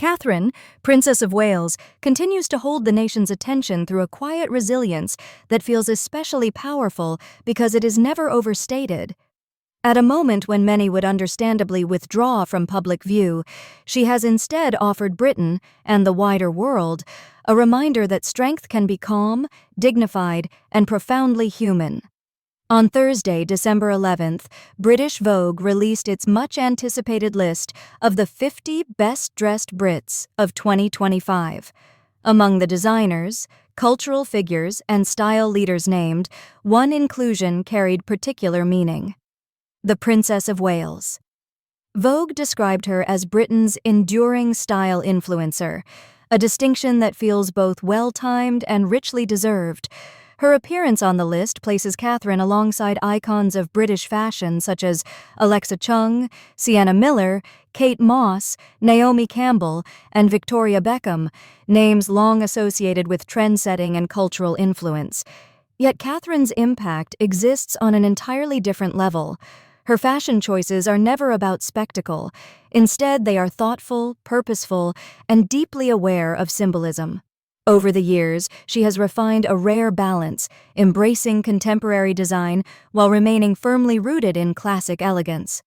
Catherine, Princess of Wales, continues to hold the nation's attention through a quiet resilience that feels especially powerful because it is never overstated. At a moment when many would understandably withdraw from public view, she has instead offered Britain, and the wider world, a reminder that strength can be calm, dignified, and profoundly human. On Thursday, December 11th, British Vogue released its much-anticipated list of the 50 best-dressed Brits of 2025. Among the designers, cultural figures, and style leaders named, one inclusion carried particular meaning: the Princess of Wales. Vogue described her as Britain's enduring style influencer, a distinction that feels both well-timed and richly deserved. Her appearance on the list places Catherine alongside icons of British fashion such as Alexa Chung, Sienna Miller, Kate Moss, Naomi Campbell, and Victoria Beckham, names long associated with trend-setting and cultural influence. Yet Catherine's impact exists on an entirely different level. Her fashion choices are never about spectacle. Instead, they are thoughtful, purposeful, and deeply aware of symbolism. Over the years, she has refined a rare balance, embracing contemporary design while remaining firmly rooted in classic elegance.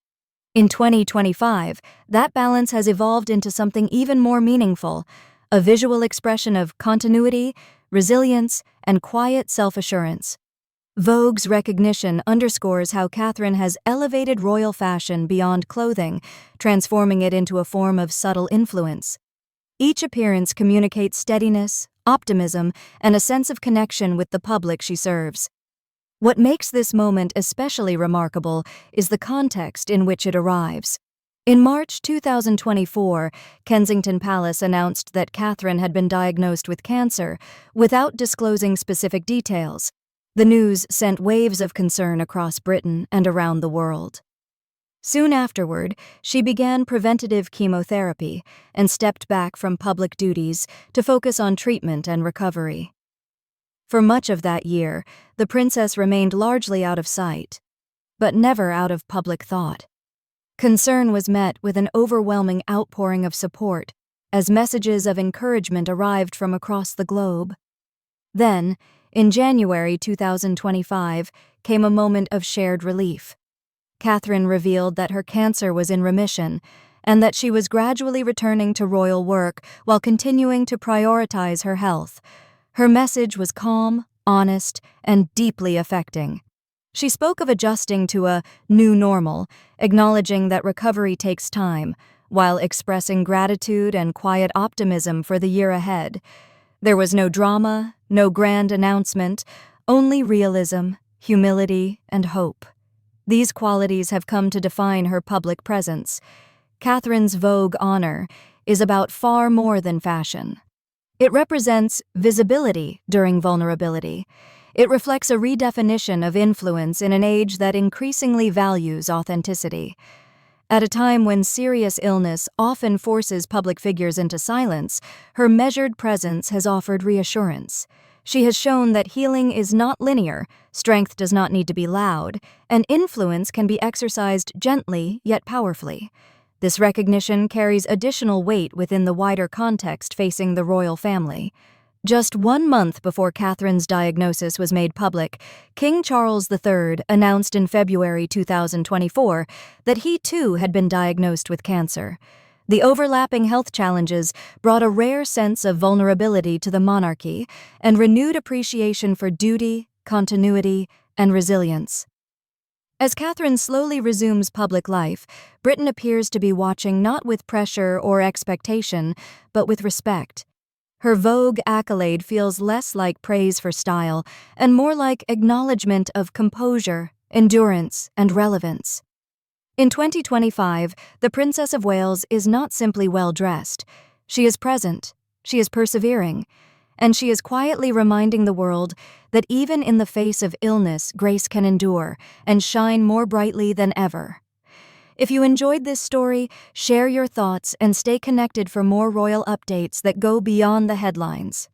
In 2025, that balance has evolved into something even more meaningful, a visual expression of continuity, resilience, and quiet self-assurance. Vogue's recognition underscores how Catherine has elevated royal fashion beyond clothing, transforming it into a form of subtle influence. Each appearance communicates steadiness, optimism, and a sense of connection with the public she serves. What makes this moment especially remarkable is the context in which it arrives. In March 2024, Kensington Palace announced that Catherine had been diagnosed with cancer, without disclosing specific details. The news sent waves of concern across Britain and around the world. Soon afterward, she began preventative chemotherapy and stepped back from public duties to focus on treatment and recovery. For much of that year, the princess remained largely out of sight, but never out of public thought. Concern was met with an overwhelming outpouring of support as messages of encouragement arrived from across the globe. Then, in January 2025, came a moment of shared relief. Catherine revealed that her cancer was in remission and that she was gradually returning to royal work while continuing to prioritize her health. Her message was calm, honest, and deeply affecting. She spoke of adjusting to a new normal, acknowledging that recovery takes time, while expressing gratitude and quiet optimism for the year ahead. There was no drama, no grand announcement, only realism, humility, and hope. These qualities have come to define her public presence. Catherine's Vogue honor is about far more than fashion. It represents visibility during vulnerability. It reflects a redefinition of influence in an age that increasingly values authenticity. At a time when serious illness often forces public figures into silence, her measured presence has offered reassurance. She has shown that healing is not linear, strength does not need to be loud, and influence can be exercised gently yet powerfully. This recognition carries additional weight within the wider context facing the royal family. Just 1 month before Catherine's diagnosis was made public, King Charles III announced in February 2024 that he too had been diagnosed with cancer. The overlapping health challenges brought a rare sense of vulnerability to the monarchy and renewed appreciation for duty, continuity, and resilience. As Catherine slowly resumes public life, Britain appears to be watching not with pressure or expectation, but with respect. Her Vogue accolade feels less like praise for style and more like acknowledgement of composure, endurance, and relevance. In 2025, the Princess of Wales is not simply well-dressed. She is present, she is persevering, and she is quietly reminding the world that even in the face of illness, grace can endure and shine more brightly than ever. If you enjoyed this story, share your thoughts and stay connected for more royal updates that go beyond the headlines.